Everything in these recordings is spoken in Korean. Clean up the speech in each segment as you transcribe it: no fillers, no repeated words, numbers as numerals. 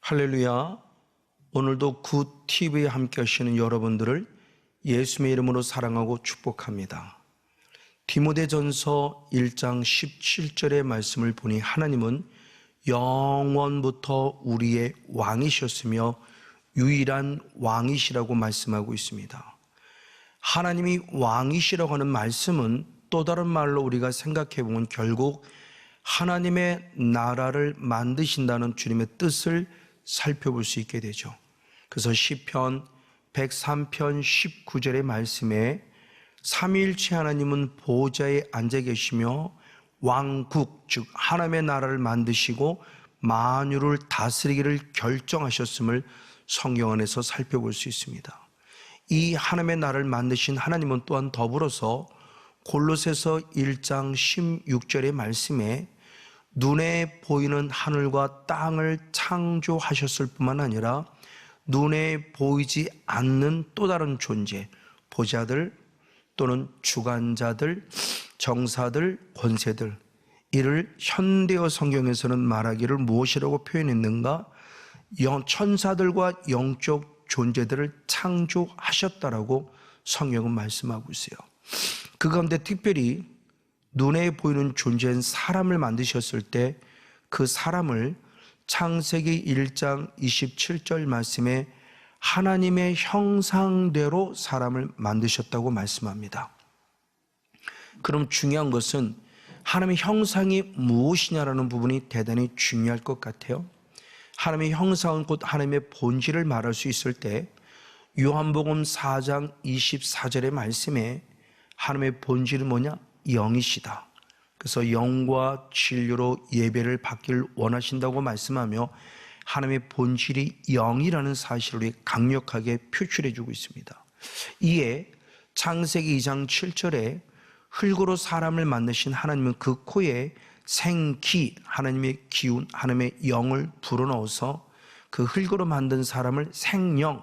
할렐루야. 오늘도 굿TV에 함께 하시는 여러분들을 예수님의 이름으로 사랑하고 축복합니다. 디모데전서 1장 17절의 말씀을 보니 하나님은 영원부터 우리의 왕이셨으며 유일한 왕이시라고 말씀하고 있습니다. 하나님이 왕이시라고 하는 말씀은 또 다른 말로 우리가 생각해 보면 결국 하나님의 나라를 만드신다는 주님의 뜻을 살펴볼 수 있게 되죠. 그래서 시편 103편 19절의 말씀에 삼위일체 하나님은 보좌에 앉아 계시며 왕국, 즉 하나님의 나라를 만드시고 만유를 다스리기를 결정하셨음을 성경 안에서 살펴볼 수 있습니다. 이 하나님의 나라를 만드신 하나님은 또한 더불어서 골로새서 1장 16절의 말씀에 눈에 보이는 하늘과 땅을 창조하셨을 뿐만 아니라 눈에 보이지 않는 또 다른 존재, 보좌들 또는 주관자들, 정사들, 권세들, 이를 현대어 성경에서는 말하기를 무엇이라고 표현했는가? 천사들과 영적 존재들을 창조하셨다라고 성경은 말씀하고 있어요. 그 가운데 특별히 눈에 보이는 존재인 사람을 만드셨을 때 그 사람을 창세기 1장 27절 말씀에 하나님의 형상대로 사람을 만드셨다고 말씀합니다. 그럼 중요한 것은 하나님의 형상이 무엇이냐라는 부분이 대단히 중요할 것 같아요. 하나님의 형상은 곧 하나님의 본질을 말할 수 있을 때 요한복음 4장 24절의 말씀에 하나님의 본질은 뭐냐? 영이시다. 그래서 영과 진리로 예배를 받기를 원하신다고 말씀하며 하나님의 본질이 영이라는 사실을 강력하게 표출해 주고 있습니다. 이에 창세기 2장 7절에 흙으로 사람을 만드신 하나님은 그 코에 생기, 하나님의 기운, 하나님의 영을 불어넣어서 그 흙으로 만든 사람을 생명,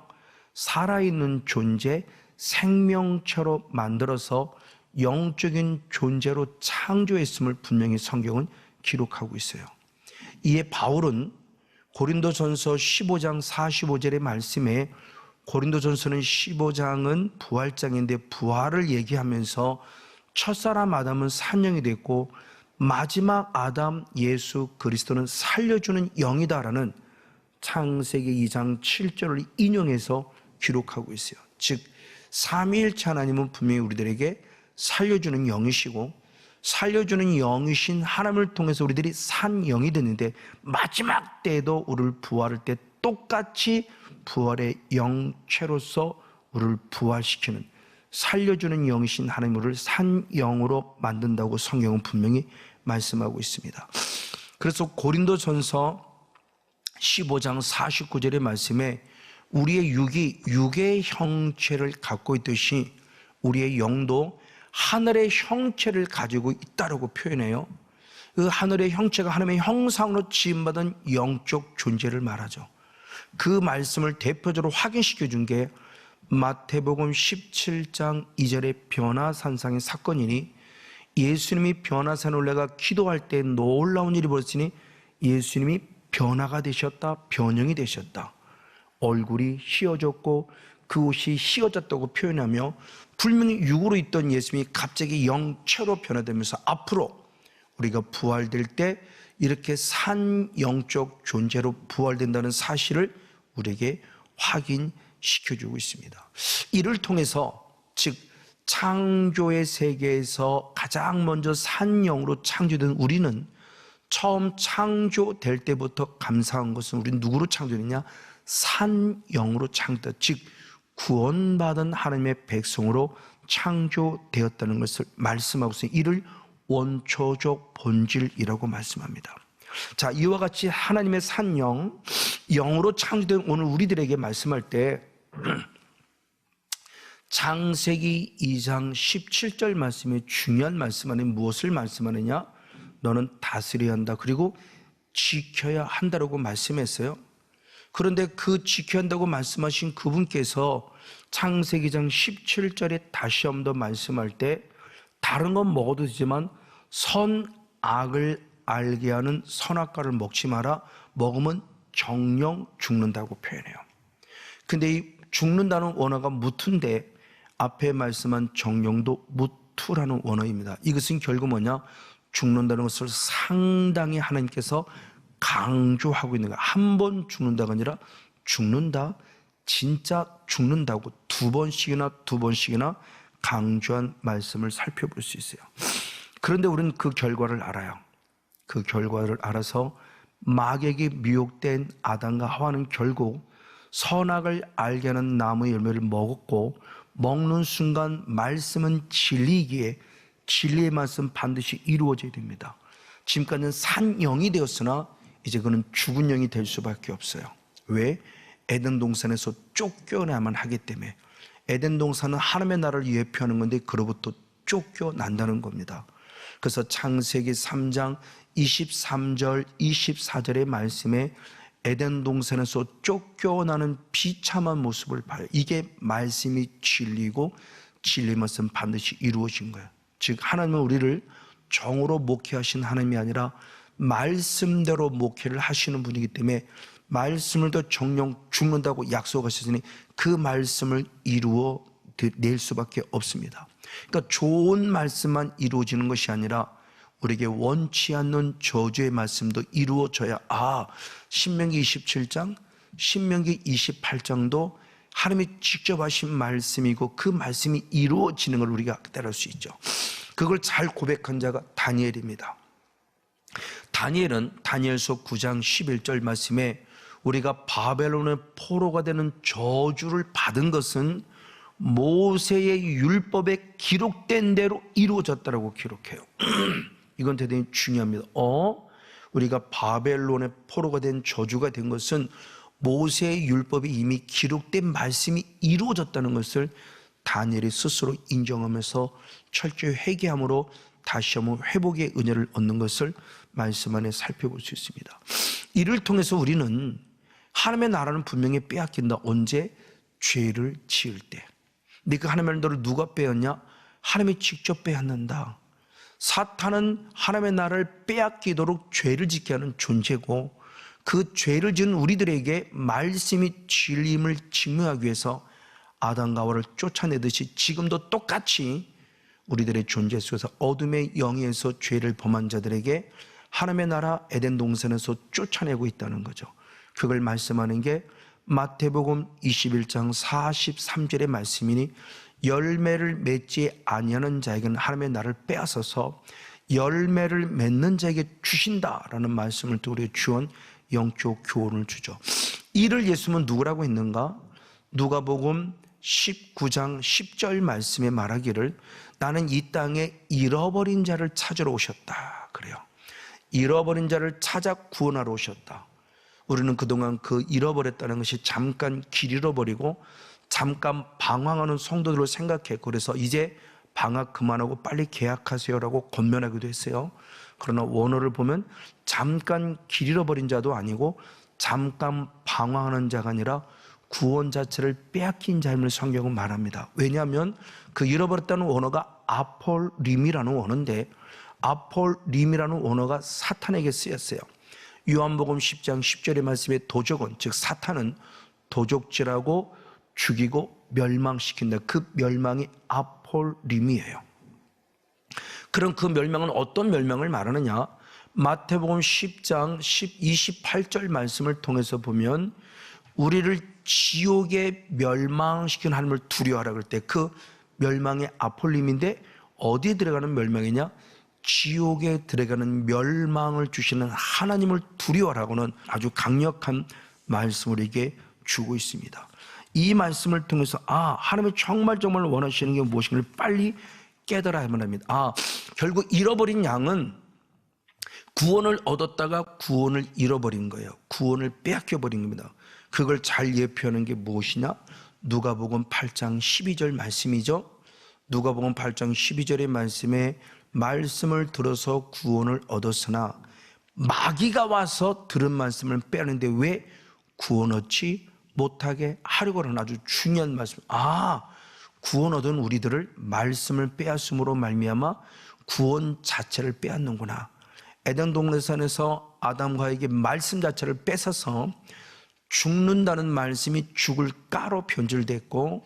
살아있는 존재, 생명체로 만들어서 영적인 존재로 창조했음을 분명히 성경은 기록하고 있어요. 이에 바울은 고린도전서 15장 45절의 말씀에 고린도전서는 15장은 부활장인데 부활을 얘기하면서 첫사람 아담은 산영이 됐고 마지막 아담 예수 그리스도는 살려주는 영이다라는 창세기 2장 7절을 인용해서 기록하고 있어요. 즉 삼위일체 하나님은 분명히 우리들에게 살려주는 영이시고 살려주는 영이신 하나님을 통해서 우리들이 산 영이 됐는데 마지막 때에도 우리를 부활할 때 똑같이 부활의 영체로서 우리를 부활시키는 살려주는 영이신 하나님 우리를 산 영으로 만든다고 성경은 분명히 말씀하고 있습니다. 그래서 고린도전서 15장 49절의 말씀에 우리의 육이 육의 형체를 갖고 있듯이 우리의 영도 하늘의 형체를 가지고 있다라고 표현해요. 그 하늘의 형체가 하나님의 형상으로 지음받은 영적 존재를 말하죠. 그 말씀을 대표적으로 확인시켜 준 게 마태복음 17장 2절의 변화산상의 사건이니 예수님이 변화산에 올라가 기도할 때 놀라운 일이 벌어지니 예수님이 변화가 되셨다, 변형이 되셨다. 얼굴이 휘어졌고 그 옷이 휘어졌다고 표현하며 분명히 육으로 있던 예수님이 갑자기 영체로 변화되면서 앞으로 우리가 부활될 때 이렇게 산 영적 존재로 부활된다는 사실을 우리에게 확인시켜주고 있습니다. 이를 통해서 즉 창조의 세계에서 가장 먼저 산 영으로 창조된 우리는 처음 창조될 때부터 감사한 것은 우리는 누구로 창조됐냐? 산 영으로 창조됐다. 즉 구원받은 하나님의 백성으로 창조되었다는 것을 말씀하고 있어요. 이를 원초적 본질이라고 말씀합니다. 자, 이와 같이 하나님의 산 영, 영으로 창조된 오늘 우리들에게 말씀할 때 창세기 2장 17절 말씀에 중요한 말씀 안에 무엇을 말씀하느냐? 너는 다스려야 한다. 그리고 지켜야 한다라고 말씀했어요. 그런데 그 지켜야 한다고 말씀하신 그분께서 창세기장 17절에 다시 한 번 더 말씀할 때 다른 건 먹어도 되지만 선악을 알게 하는 선악과를 먹지 마라. 먹으면 정령 죽는다고 표현해요. 근데 이 죽는다는 원어가 무투인데 앞에 말씀한 정령도 무투라는 원어입니다. 이것은 결국 뭐냐? 죽는다는 것을 상당히 하나님께서 강조하고 있는 거예요. 한 번 죽는다가 아니라 죽는다, 진짜 죽는다고 두 번씩이나 강조한 말씀을 살펴볼 수 있어요. 그런데 우리는 그 결과를 알아요. 그 결과를 알아서 마귀에게 미혹된 아담과 하와는 결국 선악을 알게 하는 나무의 열매를 먹었고, 먹는 순간 말씀은 진리이기에 진리의 말씀 반드시 이루어져야 됩니다. 지금까지는 산 영이 되었으나 이제 그는 죽은 영이 될 수밖에 없어요. 왜? 에덴 동산에서 쫓겨나야만 하기 때문에. 에덴 동산은 하나님의 나라를 예표하는 건데 그로부터 쫓겨난다는 겁니다. 그래서 창세기 3장 23절 24절의 말씀에 에덴 동산에서 쫓겨나는 비참한 모습을 봐요. 이게 말씀이 진리고 진리의 말씀 반드시 이루어진 거예요. 즉 하나님은 우리를 정으로 목회하신 하나님이 아니라 말씀대로 목회를 하시는 분이기 때문에 말씀을 더 정령 죽는다고 약속하셨으니 그 말씀을 이루어 낼 수밖에 없습니다. 그러니까 좋은 말씀만 이루어지는 것이 아니라 우리에게 원치 않는 저주의 말씀도 이루어져야, 신명기 27장, 신명기 28장도 하나님이 직접 하신 말씀이고 그 말씀이 이루어지는 걸 우리가 깨달을 수 있죠. 그걸 잘 고백한 자가 다니엘입니다. 다니엘은 다니엘서 9장 11절 말씀에 우리가 바벨론의 포로가 되는 저주를 받은 것은 모세의 율법에 기록된 대로 이루어졌다고 기록해요. 이건 대단히 중요합니다. 우리가 바벨론의 포로가 된 저주가 된 것은 모세의 율법이 이미 기록된 말씀이 이루어졌다는 것을 다니엘이 스스로 인정하면서 철저히 회개함으로 다시 한번 회복의 은혜를 얻는 것을 말씀 안에 살펴볼 수 있습니다. 이를 통해서 우리는 하나님의 나라는 분명히 빼앗긴다. 언제? 죄를 지을 때. 근데 그 하나님의 나라를 누가 빼앗냐? 하나님이 직접 빼앗는다. 사탄은 하나님의 나라를 빼앗기도록 죄를 짓게 하는 존재고, 그 죄를 지은 우리들에게 말씀이 진리임을 증명하기 위해서 아담과 하와를 쫓아내듯이 지금도 똑같이 우리들의 존재 속에서 어둠의 영에서 죄를 범한 자들에게 하나님의 나라 에덴 동산에서 쫓아내고 있다는 거죠. 그걸 말씀하는 게 마태복음 21장 43절의 말씀이니, 열매를 맺지 아니하는 자에게는 하나님의 나라를 빼앗아서 열매를 맺는 자에게 주신다라는 말씀을 또 우리에게 주온 영적 교훈을 주죠. 이를 예수님은 누구라고 했는가? 누가복음 19장 10절 말씀에 말하기를 나는 이 땅에 잃어버린 자를 찾으러 오셨다 그래요. 잃어버린 자를 찾아 구원하러 오셨다. 우리는 그동안 그 잃어버렸다는 것이 잠깐 길 잃어버리고 잠깐 방황하는 성도들을 생각했고, 그래서 이제 방학 그만하고 빨리 계약하세요라고 권면하기도 했어요. 그러나 원어를 보면 잠깐 길 잃어버린 자도 아니고 잠깐 방황하는 자가 아니라 구원 자체를 빼앗긴 자임을 성경은 말합니다. 왜냐하면 그 잃어버렸다는 원어가 아폴림이라는 원어인데, 아폴림이라는 원어가 사탄에게 쓰였어요. 요한복음 10장 10절의 말씀에 도적은, 즉 사탄은 도적질하고 죽이고 멸망시킨다. 그 멸망이 아폴림이에요. 그럼 그 멸망은 어떤 멸망을 말하느냐? 마태복음 10장 28절 말씀을 통해서 보면 우리를 지옥에 멸망시키는 하나님을 두려워하라 그럴 때 그 멸망의 아폴림인데, 어디에 들어가는 멸망이냐? 지옥에 들어가는 멸망을 주시는 하나님을 두려워하라고는 아주 강력한 말씀을 우리에게 주고 있습니다. 이 말씀을 통해서 하나님이 정말 원하시는 게 무엇인가를 빨리 깨달아야만 합니다. 결국 잃어버린 양은 구원을 얻었다가 구원을 잃어버린 거예요. 구원을 빼앗겨버린 겁니다. 그걸 잘 예표하는 게 무엇이냐? 누가복음 8장 12절 말씀이죠. 누가복음 8장 12절의 말씀에 말씀을 들어서 구원을 얻었으나 마귀가 와서 들은 말씀을 빼는데 왜 구원 얻지 못하게 하려고 하는 아주 중요한 말씀. 구원 얻은 우리들을 말씀을 빼앗음으로 말미암아 구원 자체를 빼앗는구나. 에덴 동산에서 아담과에게 말씀 자체를 뺏어서 죽는다는 말씀이 죽을 까로 변질됐고,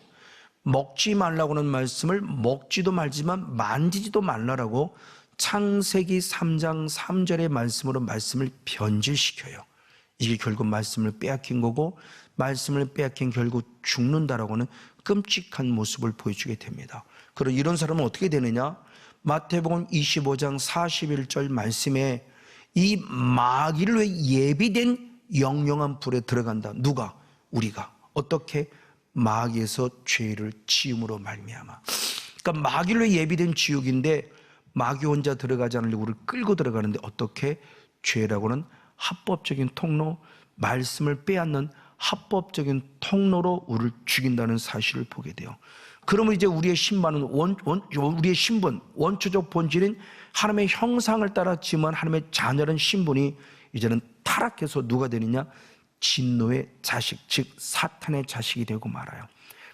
먹지 말라고 하는 말씀을 먹지도 말지만 만지지도 말라라고 창세기 3장 3절의 말씀으로 말씀을 변질시켜요. 이게 결국 말씀을 빼앗긴 거고, 말씀을 빼앗긴 결국 죽는다라고 하는 끔찍한 모습을 보여주게 됩니다. 그럼 이런 사람은 어떻게 되느냐? 마태복음 25장 41절 말씀에 이 마귀를 위해 예비된 영영한 불에 들어간다. 누가? 우리가. 어떻게? 마귀에서 죄를 지음으로 말미암아. 그러니까 마귀를 위해 예비된 지옥인데 마귀 혼자 들어가지 않으려고 우리를 끌고 들어가는데 어떻게? 죄라고는 합법적인 통로, 말씀을 빼앗는 합법적인 통로로 우리를 죽인다는 사실을 보게 돼요. 그러면 이제 우리의 신분은 우리의 신분, 원초적 본질인 하나님의 형상을 따라 지음한 하나님의 자녀라는 신분이 이제는 타락해서 누가 되느냐? 진노의 자식, 즉 사탄의 자식이 되고 말아요.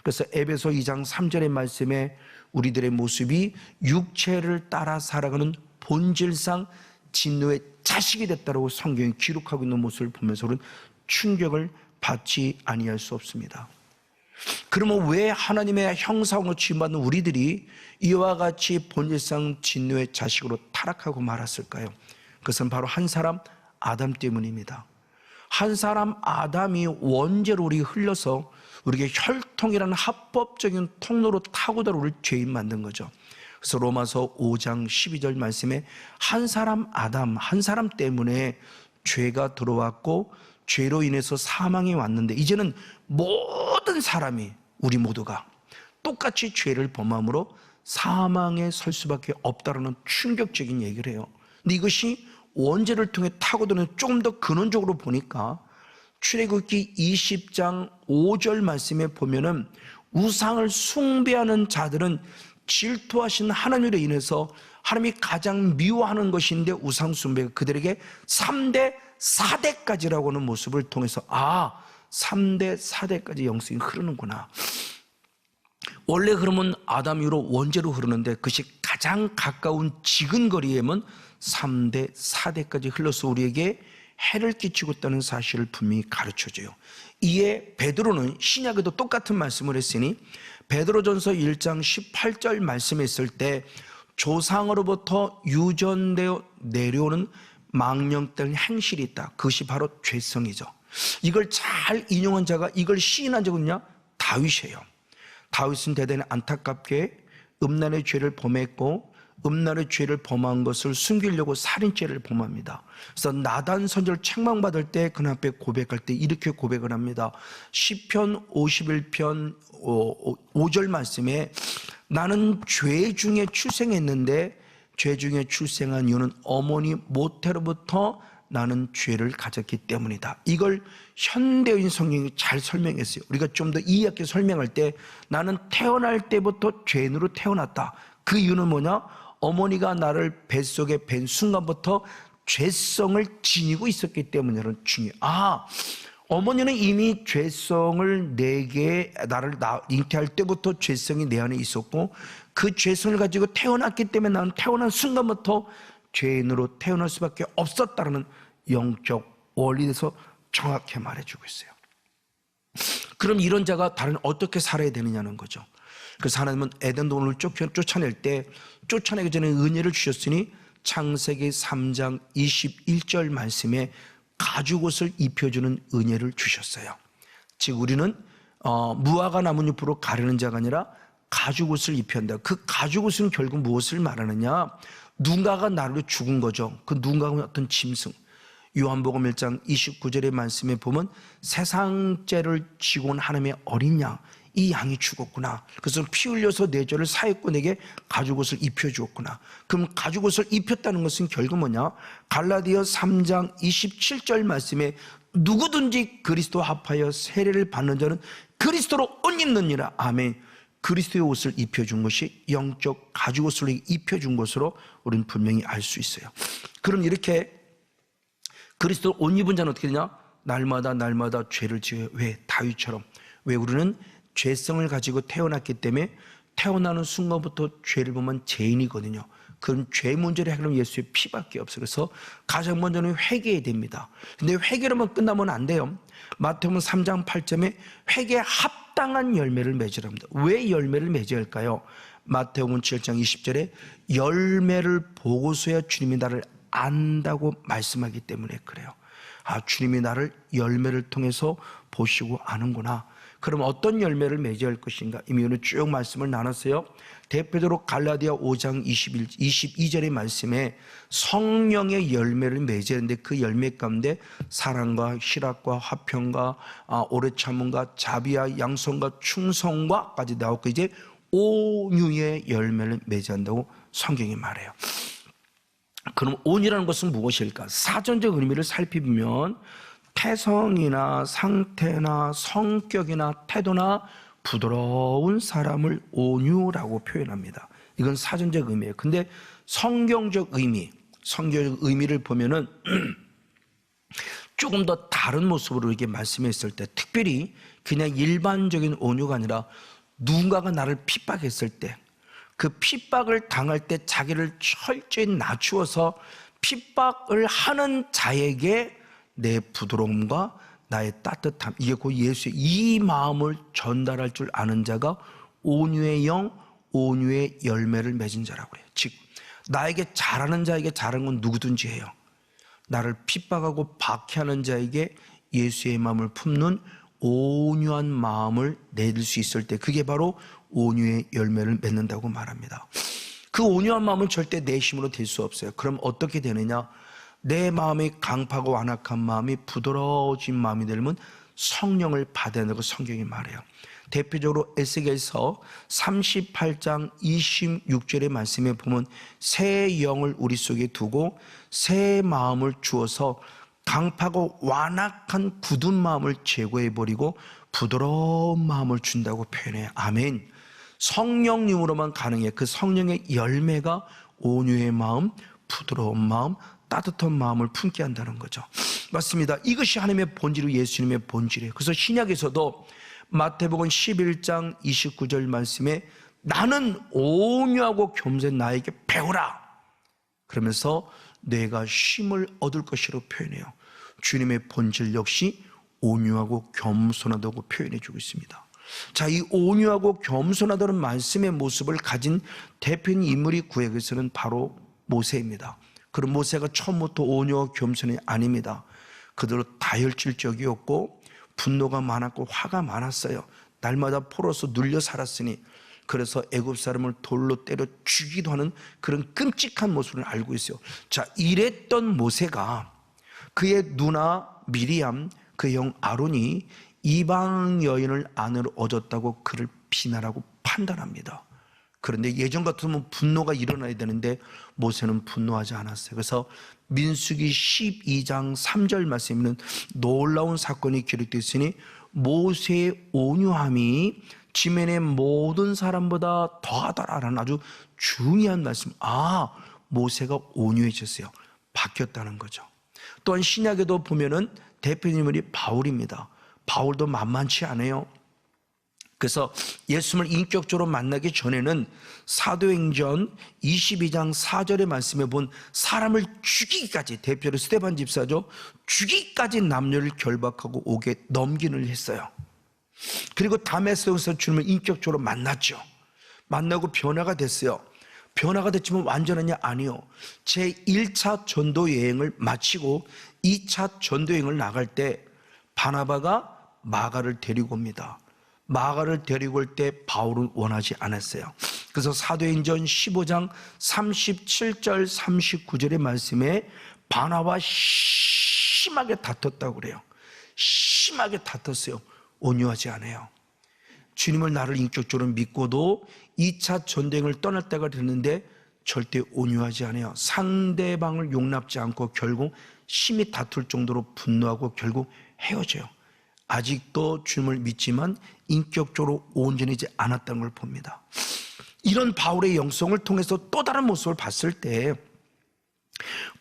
그래서 에베소 2장 3절의 말씀에 우리들의 모습이 육체를 따라 살아가는 본질상 진노의 자식이 됐다고 성경이 기록하고 있는 모습을 보면서 우리는 충격을 받지 아니할 수 없습니다. 그러면 왜 하나님의 형상으로 지음받는 우리들이 이와 같이 본질상 진노의 자식으로 타락하고 말았을까요? 그것은 바로 한 사람 아담 때문입니다. 한 사람 아담이 원죄로 우리 흘려서 우리에게 혈통이라는 합법적인 통로로 타고다 우리를 죄인 만든 거죠. 그래서 로마서 5장 12절 말씀에 한 사람 아담, 한 사람 때문에 죄가 들어왔고 죄로 인해서 사망이 왔는데 이제는 모든 사람이, 우리 모두가 똑같이 죄를 범함으로 사망에 설 수밖에 없다는 충격적인 얘기를 해요. 근데 이것이 원죄를 통해 타고드는, 조금 더 근원적으로 보니까 출애굽기 20장 5절 말씀에 보면은 우상을 숭배하는 자들은 질투하신 하나님으로 인해서 하나님이 가장 미워하는 것인데 우상 숭배가 그들에게 3대 4대까지라고 하는 모습을 통해서 3대 4대까지 영성이 흐르는구나. 원래 그러면 아담 이후로 원죄로 흐르는데 그것이 가장 가까운 지근거리에면 3대 4대까지 흘러서 우리에게 해를 끼치고 있다는 사실을 분명히 가르쳐줘요. 이에 베드로는 신약에도 똑같은 말씀을 했으니 베드로전서 1장 18절 말씀에 있을 때 조상으로부터 유전되어 내려오는 망령된 행실이 있다. 그것이 바로 죄성이죠. 이걸 잘 인용한 자가, 이걸 시인한 자는요, 다윗이에요. 다윗은 대단히 안타깝게 음란의 죄를 범했고 음란의 죄를 범한 것을 숨기려고 살인죄를 범합니다. 그래서 나단 선지자를 책망받을 때 그 앞에 고백할 때 이렇게 고백을 합니다. 시편 51편 5절 말씀에 나는 죄 중에 출생했는데 죄 중에 출생한 이유는 어머니 모태로부터 나는 죄를 가졌기 때문이다. 이걸 현대인 성경이 잘 설명했어요. 우리가 좀 더 이해하게 설명할 때 나는 태어날 때부터 죄인으로 태어났다. 그 이유는 뭐냐? 어머니가 나를 뱃속에 뵌 순간부터 죄성을 지니고 있었기 때문이라는 중요해요. 어머니는 이미 죄성을 내게 나를 잉태할 때부터 죄성이 내 안에 있었고 그 죄성을 가지고 태어났기 때문에 나는 태어난 순간부터 죄인으로 태어날 수밖에 없었다는 영적 원리에서 정확히 말해주고 있어요. 그럼 이런 자가 다른 어떻게 살아야 되느냐는 거죠. 그래서 하나님은 에덴 동산을 쫓아낼 때 쫓아내기 전에 은혜를 주셨으니 창세기 3장 21절 말씀에 가죽옷을 입혀주는 은혜를 주셨어요. 즉 우리는 무화과 나뭇잎으로 가르는 자가 아니라 가죽옷을 입혀야. 그 가죽옷은 결국 무엇을 말하느냐? 누군가가 나를 위해 죽은 거죠. 그 누군가가 어떤 짐승. 요한복음 1장 29절의 말씀에 보면 세상죄를 지고 온 하나님의 어린 양, 이 양이 죽었구나. 그래서 피 흘려서 내 죄를 사했고 내게 가죽옷을 입혀주었구나. 그럼 가죽옷을 입혔다는 것은 결국 뭐냐? 갈라디아 3장 27절 말씀에 누구든지 그리스도 합하여 세례를 받는 자는 그리스도로 옷 입느니라. 아멘. 그리스도의 옷을 입혀준 것이 영적 가죽옷을 입혀준 것으로 우리는 분명히 알 수 있어요. 그럼 이렇게 그리스도 옷 입은 자는 어떻게 되냐? 날마다 죄를 지어요. 왜? 다윗처럼. 왜? 우리는 죄성을 가지고 태어났기 때문에 태어나는 순간부터 죄를 보면 죄인이거든요. 그건 죄 문제를 해결하면 예수의 피밖에 없어요. 그래서 가장 먼저는 회개해야 됩니다. 근데 회개로만 끝나면 안 돼요. 마태복음 3장 8절에 회개에 합당한 열매를 맺으랍니다. 왜 열매를 맺어야 할까요? 마태복음 7장 20절에 열매를 보고서야 주님이 나를 안다고 말씀하기 때문에 그래요. 아, 주님이 나를 열매를 통해서 보시고 아는구나. 그럼 어떤 열매를 맺어야 할 것인가? 이미 오늘 쭉 말씀을 나눴어요. 대표적으로 갈라디아 5장 22절의 말씀에 성령의 열매를 맺어야 하는데 그 열매 가운데 사랑과 희락과 화평과 오래 참음과 자비와 양선과 충성과까지 나오고 이제 온유의 열매를 맺어야 한다고 성경이 말해요. 그럼 온유라는 것은 무엇일까? 사전적 의미를 살피면 태성이나 상태나 성격이나 태도나 부드러운 사람을 온유라고 표현합니다. 이건 사전적 의미예요. 근데 성경적 의미를 보면은 조금 더 다른 모습으로 이렇게 말씀했을 때, 특별히 그냥 일반적인 온유가 아니라 누군가가 나를 핍박했을 때, 그 핍박을 당할 때 자기를 철저히 낮추어서 핍박을 하는 자에게 내 부드러움과 나의 따뜻함, 이게 곧 예수의 이 마음을 전달할 줄 아는 자가 온유의 영, 온유의 열매를 맺은 자라고 해요. 즉 나에게 잘하는 자에게 잘하는 건 누구든지 해요. 나를 핍박하고 박해하는 자에게 예수의 마음을 품는 온유한 마음을 내릴 수 있을 때 그게 바로 온유의 열매를 맺는다고 말합니다. 그 온유한 마음은 절대 내 힘으로 될 수 없어요. 그럼 어떻게 되느냐? 내 마음이 강팍하고 완악한 마음이 부드러워진 마음이 되면 성령을 받아야 한다고 성경이 말해요. 대표적으로 에스겔서 38장 26절의 말씀에 보면 새 영을 우리 속에 두고 새 마음을 주어서 강팍하고 완악한 굳은 마음을 제거해버리고 부드러운 마음을 준다고 표현해요. 아멘. 성령님으로만 가능해. 그 성령의 열매가 온유의 마음, 부드러운 마음, 따뜻한 마음을 품게 한다는 거죠. 맞습니다. 이것이 하나님의 본질이고 예수님의 본질이에요. 그래서 신약에서도 마태복음 11장 29절 말씀에 나는 온유하고 겸손한 나에게 배우라 그러면서 내가 쉼을 얻을 것이라고 표현해요. 주님의 본질 역시 온유하고 겸손하다고 표현해 주고 있습니다. 자, 이 온유하고 겸손하다는 말씀의 모습을 가진 대표적인 인물이 구약에서는 바로 모세입니다. 그럼 모세가 처음부터 온유하고 겸손이 아닙니다. 그대로 다혈질적이었고 분노가 많았고 화가 많았어요. 날마다 포로서 눌려 살았으니 그래서 애굽 사람을 돌로 때려 죽이기도 하는 그런 끔찍한 모습을 알고 있어요. 자, 이랬던 모세가 그의 누나 미리암, 그 형 아론이 이방 여인을 아내로 얻었다고 그를 비난하고 판단합니다. 그런데 예전 같으면 분노가 일어나야 되는데 모세는 분노하지 않았어요. 그래서 민수기 12장 3절 말씀에는 놀라운 사건이 기록되어 있으니 모세의 온유함이 지면의 모든 사람보다 더하다라는 아주 중요한 말씀. 아, 모세가 온유해졌어요. 바뀌었다는 거죠. 또한 신약에도 보면은 대표 인물이 바울입니다. 바울도 만만치 않아요. 그래서 예수님을 인격적으로 만나기 전에는 사도행전 22장 4절의 말씀에 본 사람을 죽이기까지, 대표로 스데반 집사죠, 죽이기까지 남녀를 결박하고 옥에 넘기는 했어요. 그리고 다메섹에서 주님을 인격적으로 만났죠. 만나고 변화가 됐어요. 변화가 됐지만 완전하냐? 아니요. 제1차 전도 여행을 마치고 2차 전도 여행을 나갈 때 바나바가 마가를 데리고 옵니다. 마가를 데리고 올 때 바울은 원하지 않았어요. 그래서 사도행전 15장 37절 39절의 말씀에 바나바와 심하게 다퉜다고 그래요. 심하게 다퉜어요. 온유하지 않아요. 주님을 나를 인격적으로 믿고도 2차 전쟁을 떠날 때가 됐는데 절대 온유하지 않아요. 상대방을 용납지 않고 결국 심히 다툴 정도로 분노하고 결국 헤어져요. 아직도 주님을 믿지만 인격적으로 온전하지 않았다는 걸 봅니다. 이런 바울의 영성을 통해서 또 다른 모습을 봤을 때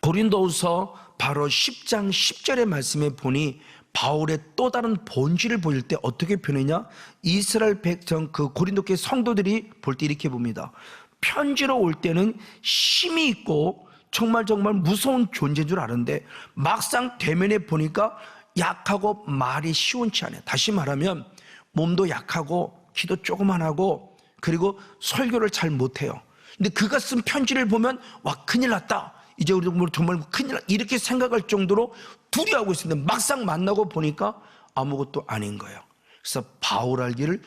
고린도후서 바로 10장 10절의 말씀에 보니 바울의 또 다른 본질을 보일 때 어떻게 표현하냐? 이스라엘 백성, 그 고린도 교회 성도들이 볼 때 이렇게 봅니다. 편지로 올 때는 힘이 있고 정말 무서운 존재인 줄 아는데 막상 대면에 보니까 약하고 말이 시원치 않아요. 다시 말하면 몸도 약하고 기도 조그만 하고 그리고 설교를 잘 못해요. 근데 그가 쓴 편지를 보면 와, 큰일 났다, 이제 우리 정말 큰일 났다, 이렇게 생각할 정도로 두려워하고 있었는데 막상 만나고 보니까 아무것도 아닌 거예요. 그래서 바울 알기를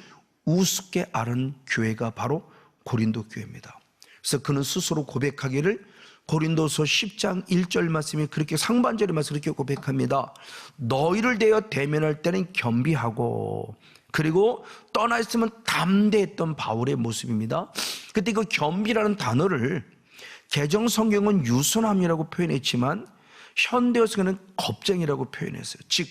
우습게 아는 교회가 바로 고린도 교회입니다. 그래서 그는 스스로 고백하기를, 고린도서 10장 1절 말씀이 그렇게, 상반절의 말씀이 그렇게 고백합니다. 너희를 대하여 대면할 때는 겸비하고, 그리고 떠나 있으면 담대했던 바울의 모습입니다. 그때 그 겸비라는 단어를 개정 성경은 유선함이라고 표현했지만 현대어서는 겁쟁이라고 표현했어요. 즉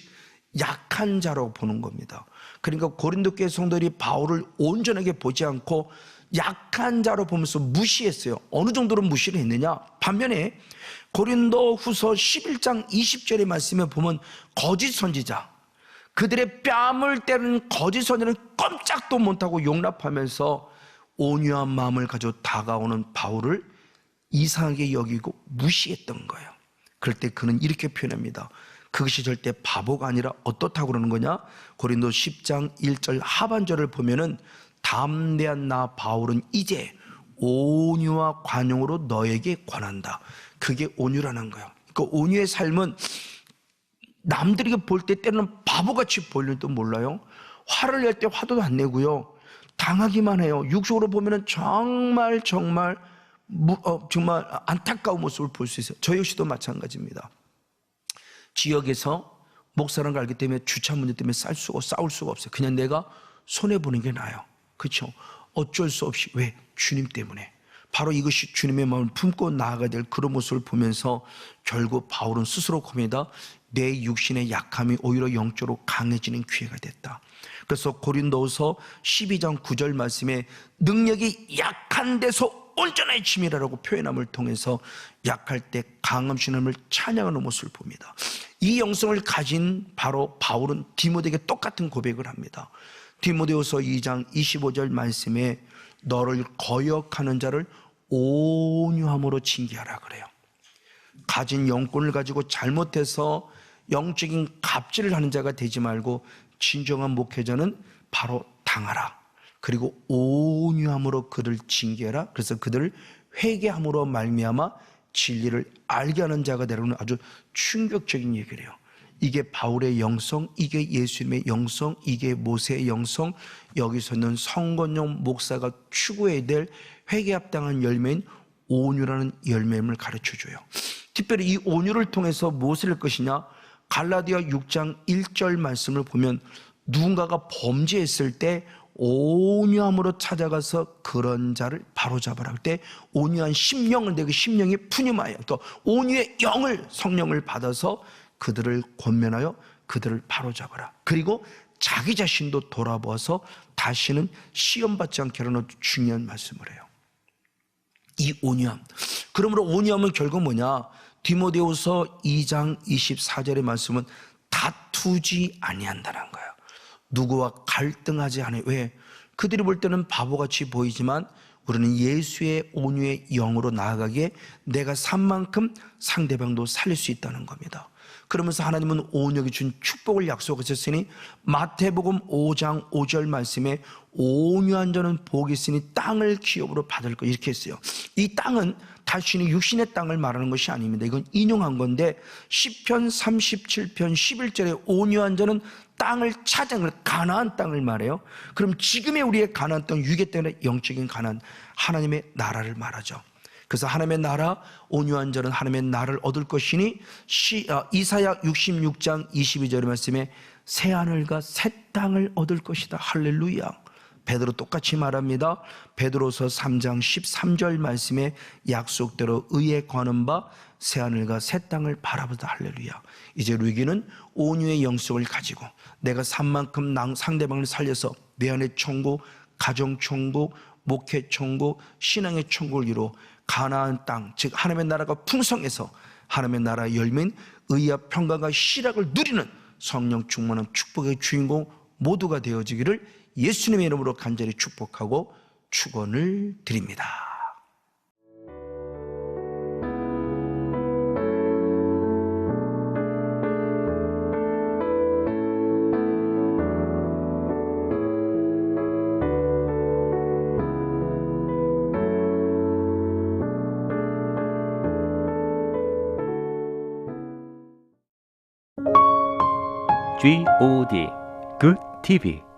약한 자라고 보는 겁니다. 그러니까 고린도 교회 성도들이 바울을 온전하게 보지 않고 약한 자로 보면서 무시했어요. 어느 정도로 무시를 했느냐? 반면에 고린도 후서 11장 20절의 말씀에 보면 거짓 선지자, 그들의 뺨을 때리는 거짓 선지자는 꼼짝도 못하고 용납하면서 온유한 마음을 가지고 다가오는 바울을 이상하게 여기고 무시했던 거예요. 그럴 때 그는 이렇게 표현합니다. 그것이 절대 바보가 아니라 어떻다고 그러는 거냐? 고린도 10장 1절 하반절을 보면은 담대한 나 바울은 이제 온유와 관용으로 너에게 권한다. 그게 온유라는 거예요. 그 온유의 삶은 남들이 볼 때 때로는 바보같이 보일지도 몰라요. 화를 낼 때 화도 안 내고요, 당하기만 해요. 육적으로 보면은 정말 안타까운 모습을 볼 수 있어요. 저 역시도 마찬가지입니다. 지역에서 목사라는 걸 알기 때문에 주차 문제 때문에 싸울 수가 없어요. 그냥 내가 손해보는 게 나아요. 그렇죠? 어쩔 수 없이. 왜? 주님 때문에. 바로 이것이 주님의 마음을 품고 나아가야 될 그런 모습을 보면서 결국 바울은 스스로 고백합니다. 내 육신의 약함이 오히려 영적으로 강해지는 기회가 됐다. 그래서 고린도서 12장 9절 말씀에 능력이 약한 데서 온전해짐이라고 표현함을 통해서 약할 때 강함신 하나님을 찬양하는 모습을 봅니다. 이 영성을 가진 바로 바울은 디모데에게 똑같은 고백을 합니다. 디모데후서 2장 25절 말씀에 너를 거역하는 자를 온유함으로 징계하라 그래요. 가진 영권을 가지고 잘못해서 영적인 갑질을 하는 자가 되지 말고 진정한 목회자는 바로 당하라. 그리고 온유함으로 그들을 징계하라. 그래서 그들을 회개함으로 말미암아 진리를 알게 하는 자가 되라는 아주 충격적인 얘기를 해요. 이게 바울의 영성, 이게 예수님의 영성, 이게 모세의 영성, 여기서는 성건용 목사가 추구해야 될 회개합당한 열매인 온유라는 열매임을 가르쳐줘요. 특별히 이 온유를 통해서 무엇을 할 것이냐? 갈라디아 6장 1절 말씀을 보면 누군가가 범죄했을 때 온유함으로 찾아가서 그런 자를 바로잡아라. 그때 온유한 심령을 내그 심령이 푸념하여, 그러니까 온유의 영을, 성령을 받아서 그들을 권면하여 그들을 바로잡아라. 그리고 자기 자신도 돌아보아서 다시는 시험받지 않게 하는 아주 중요한 말씀을 해요. 이 온유함. 그러므로 온유함은 결국 뭐냐? 디모데후서 2장 24절의 말씀은 다투지 아니한다는 거예요. 누구와 갈등하지 않아요. 왜? 그들이 볼 때는 바보같이 보이지만 우리는 예수의 온유의 영으로 나아가기에 내가 산 만큼 상대방도 살릴 수 있다는 겁니다. 그러면서 하나님은 온유하게 준 축복을 약속하셨으니 마태복음 5장 5절 말씀에 온유한 자는 복이 있으니 땅을 기업으로 받을 것, 이렇게 했어요. 이 땅은 다시는 육신의 땅을 말하는 것이 아닙니다. 이건 인용한 건데 시편 37편 11절에 온유한 자는 땅을 찾은, 가나안 땅을 말해요. 그럼 지금의 우리의 가나안 땅, 유괴 때문에 영적인 가나안, 하나님의 나라를 말하죠. 그래서 하나님의 나라, 온유한 자는 하나님의 나라를 얻을 것이니 이사야 66장 22절의 말씀에 새하늘과 새 땅을 얻을 것이다. 할렐루야. 베드로 똑같이 말합니다. 베드로서 3장 13절 말씀에 약속대로 의에 거하는 바 새하늘과 새 땅을 바라보다. 할렐루야. 이제 우리에게는 온유의 영성을 가지고 내가 산 만큼 상대방을 살려서 내 안의 천국, 가정 천국, 목회 천국, 신앙의 천국을 이루어 가나안 땅, 즉 하나님의 나라가 풍성해서 하나님의 나라의 열매인 의와 평강과 희락을 누리는 성령 충만한 축복의 주인공 모두가 되어지기를 예수님의 이름으로 간절히 축복하고 축원을 드립니다. GOD Good TV